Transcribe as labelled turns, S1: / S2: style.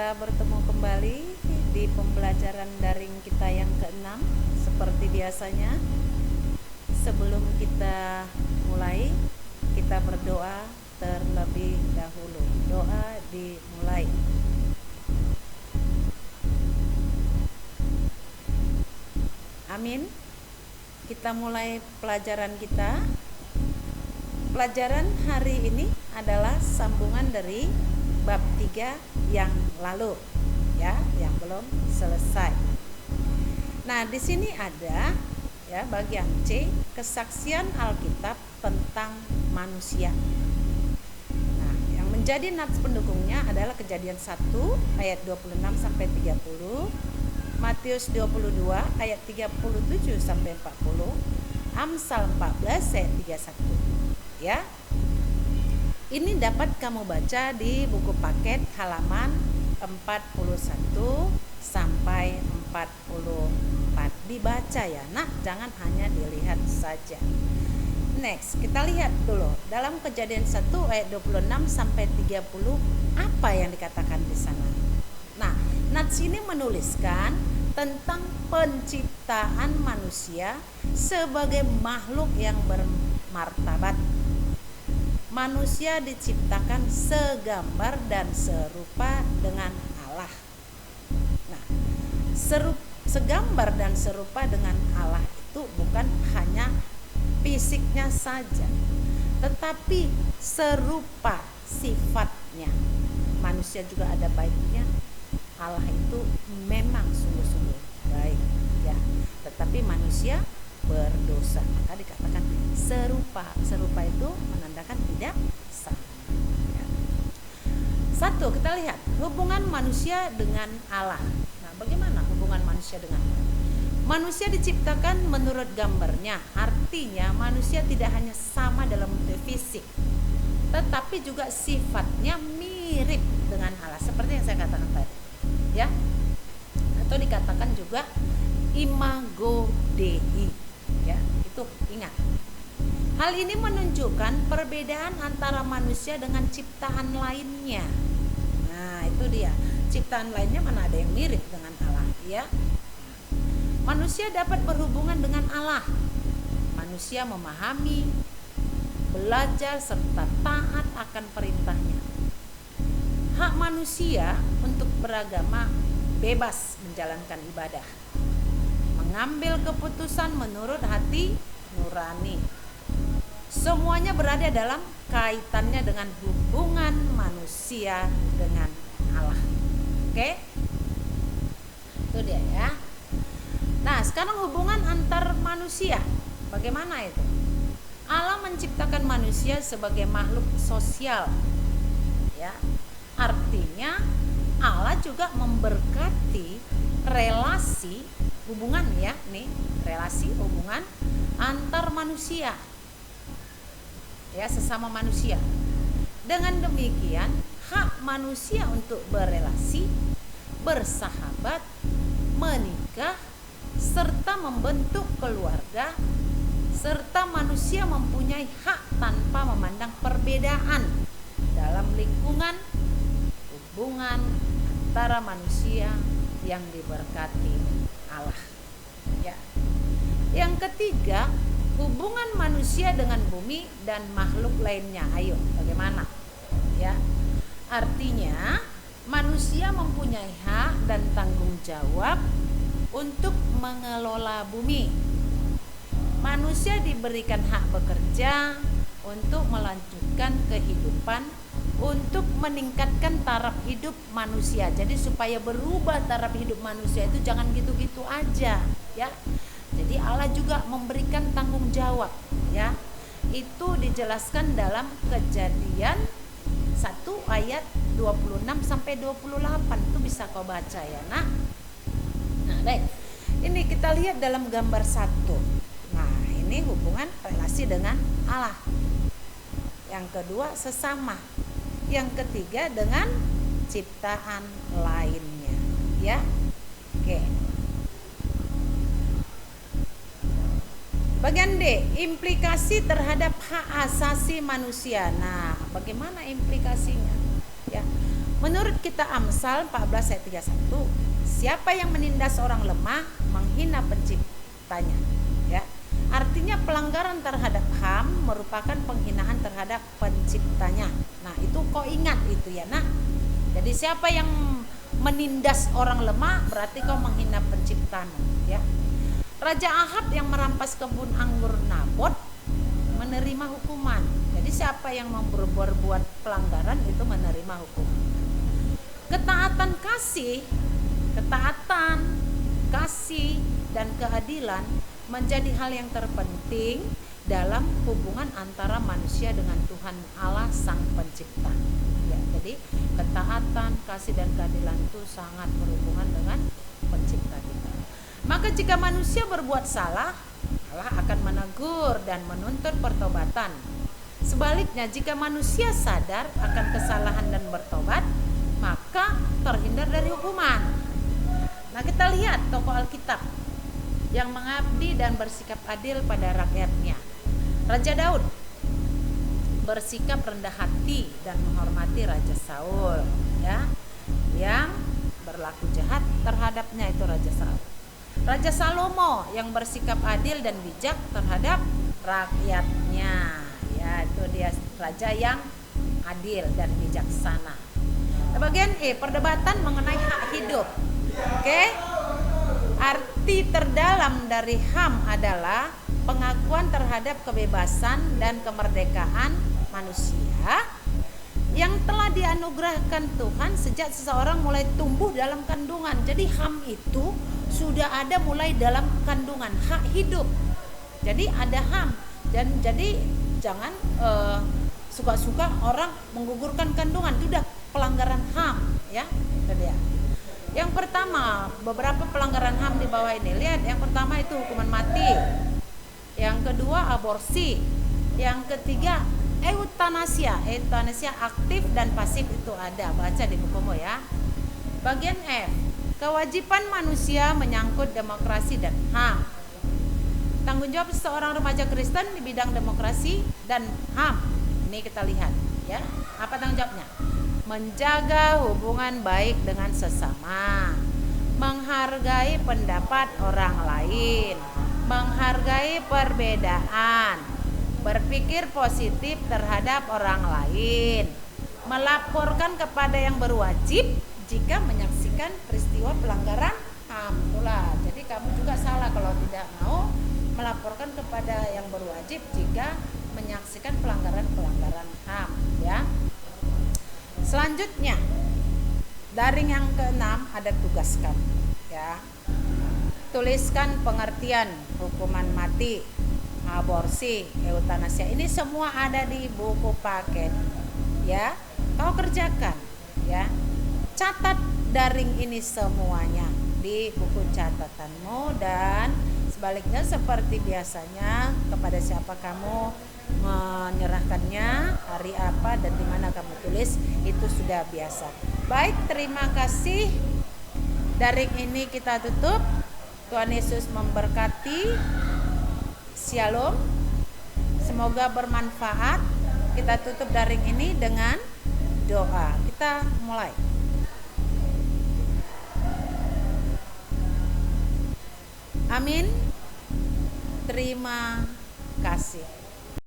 S1: kita bertemu kembali di pembelajaran daring kita yang ke-6. Seperti biasanya, sebelum kita mulai, kita berdoa terlebih dahulu. Doa dimulai. Amin. Kita mulai pelajaran kita. Pelajaran hari ini adalah sambungan dari bab 3 yang lalu, ya, yang belum selesai. Nah, di sini ada ya bagian C, kesaksian Alkitab tentang manusia. Nah, yang menjadi nats pendukungnya adalah Kejadian 1 ayat 26 sampai 30, Matius 22 ayat 37 sampai 40, Amsal 14 ayat 31. Ya. Ini dapat kamu baca di buku paket halaman 41 sampai 44. Dibaca ya, nak, jangan hanya dilihat saja. Next, kita lihat dulu dalam Kejadian 1 ayat 26 sampai 30 apa yang dikatakan di sana. Nah, nats ini menuliskan tentang penciptaan manusia sebagai makhluk yang bermartabat. Manusia diciptakan segambar dan serupa dengan Allah. Nah, segambar dan serupa dengan Allah itu bukan hanya fisiknya saja, tetapi serupa sifatnya. Manusia juga ada baiknya. Allah itu memang sungguh-sungguh baik, ya. Tetapi manusia berdosa, maka dikatakan serupa. Serupa itu menandakan tidak sama, ya. Satu, kita lihat hubungan manusia dengan Allah. Nah, bagaimana hubungan manusia dengan Allah? Manusia diciptakan menurut gambarnya, artinya manusia tidak hanya sama dalam bentuk fisik, tetapi juga sifatnya mirip dengan Allah, seperti yang saya katakan tadi, ya. Atau dikatakan juga imago Dei, ya, itu ingat. Hal ini menunjukkan perbedaan antara manusia dengan ciptaan lainnya. Nah, itu dia. Ciptaan lainnya mana ada yang mirip dengan Allah, ya. Manusia dapat berhubungan dengan Allah. Manusia memahami, belajar serta taat akan perintahnya. Hak manusia untuk beragama bebas menjalankan ibadah, mengambil keputusan menurut hati nurani. Semuanya berada dalam kaitannya dengan hubungan manusia dengan Allah. Oke? Itu dia, ya. Nah, sekarang hubungan antar manusia. Bagaimana itu? Allah menciptakan manusia sebagai makhluk sosial. Ya. Artinya Allah juga memberkati relasi hubungan, ya, nih, relasi hubungan antar manusia, ya, sesama manusia. Dengan demikian, hak manusia untuk berelasi, bersahabat, menikah, serta membentuk keluarga, serta manusia mempunyai hak tanpa memandang perbedaan dalam lingkungan hubungan antara manusia yang diberkati Allah, ya. Yang ketiga, hubungan manusia dengan bumi dan makhluk lainnya. Ayo, bagaimana? Ya. Artinya, manusia mempunyai hak dan tanggung jawab untuk mengelola bumi. Manusia diberikan hak bekerja untuk melanjutkan kehidupan, untuk meningkatkan taraf hidup manusia. Jadi supaya berubah taraf hidup manusia itu jangan gitu-gitu aja, ya. Jadi Allah juga memberikan tanggung jawab, ya. Itu dijelaskan dalam Kejadian 1 ayat 26 sampai 28. Itu bisa kau baca, ya, nak. Nah, baik. Ini kita lihat dalam gambar 1. Nah, ini hubungan relasi dengan Allah. Yang kedua, sesama. Yang ketiga, dengan ciptaan lainnya, ya. Oke. Bagian D, implikasi terhadap hak asasi manusia. Nah, bagaimana implikasinya? Ya. Menurut kita Amsal 14 ayat 31, siapa yang menindas orang lemah menghina penciptanya, ya. Artinya pelanggaran terhadap HAM merupakan penghinaan terhadap penciptanya. Nah, itu kau ingat itu ya, nak. Jadi siapa yang menindas orang lemah berarti kau menghina penciptamu, ya. Raja Ahab yang merampas kebun anggur Nabot menerima hukuman. Jadi siapa yang berbuat pelanggaran itu menerima hukuman. Ketaatan kasih dan keadilan menjadi hal yang terpenting dalam hubungan antara manusia dengan Tuhan Allah Sang Pencipta. Ya, jadi ketaatan, kasih dan keadilan itu sangat berhubungan dengan Pencipta kita. Maka jika manusia berbuat salah, Allah akan menegur dan menuntut pertobatan. Sebaliknya, jika manusia sadar akan kesalahan dan bertobat, maka terhindar dari hukuman. Nah, kita lihat tokoh Alkitab yang mengabdi dan bersikap adil pada rakyatnya. Raja Daud bersikap rendah hati dan menghormati Raja Saul, ya, yang berlaku jahat terhadapnya itu Raja Saul. Raja Salomo yang bersikap adil dan bijak terhadap rakyatnya, ya, itu dia raja yang adil dan bijaksana. Bagian E, perdebatan mengenai hak hidup. Oke. Arti terdalam dari HAM adalah pengakuan terhadap kebebasan dan kemerdekaan manusia yang telah dianugerahkan Tuhan sejak seseorang mulai tumbuh dalam kandungan. Jadi HAM itu sudah ada mulai dalam kandungan, hak hidup. Jadi ada HAM, dan jadi jangan suka-suka orang menggugurkan kandungan, itu udah pelanggaran HAM, ya. Itu dia. Yang pertama, beberapa pelanggaran HAM di bawah ini. Lihat, yang pertama itu hukuman mati. Yang kedua aborsi. Yang ketiga eutanasia. Eutanasia aktif dan pasif itu ada. Baca di bukumu ya. Bagian F, kewajiban manusia menyangkut demokrasi dan HAM. Tanggung jawab seorang remaja Kristen di bidang demokrasi dan HAM. Ini kita lihat ya. Apa tanggung jawabnya? Menjaga hubungan baik dengan sesama, menghargai pendapat orang lain, menghargai perbedaan, berpikir positif terhadap orang lain, melaporkan kepada yang berwajib jika menyaksikan peristiwa pelanggaran HAM. Itulah. Jadi kamu juga salah kalau tidak mau melaporkan kepada yang berwajib jika menyaksikan pelanggaran HAM, ya. Selanjutnya, daring yang ke-6 ada tugas kamu, ya. Tuliskan pengertian hukuman mati, aborsi, eutanasia. Ini semua ada di buku paket, ya. Kau kerjakan, ya. Catat daring ini semuanya di buku catatanmu, dan sebaliknya seperti biasanya kepada siapa kamu menyerahkannya, hari apa dan di mana kamu tulis, itu sudah biasa. Baik, terima kasih. Daring ini kita tutup. Tuhan Yesus memberkati. Shalom. Semoga bermanfaat. Kita tutup daring ini dengan doa. Kita mulai. Amin. Terima kasih.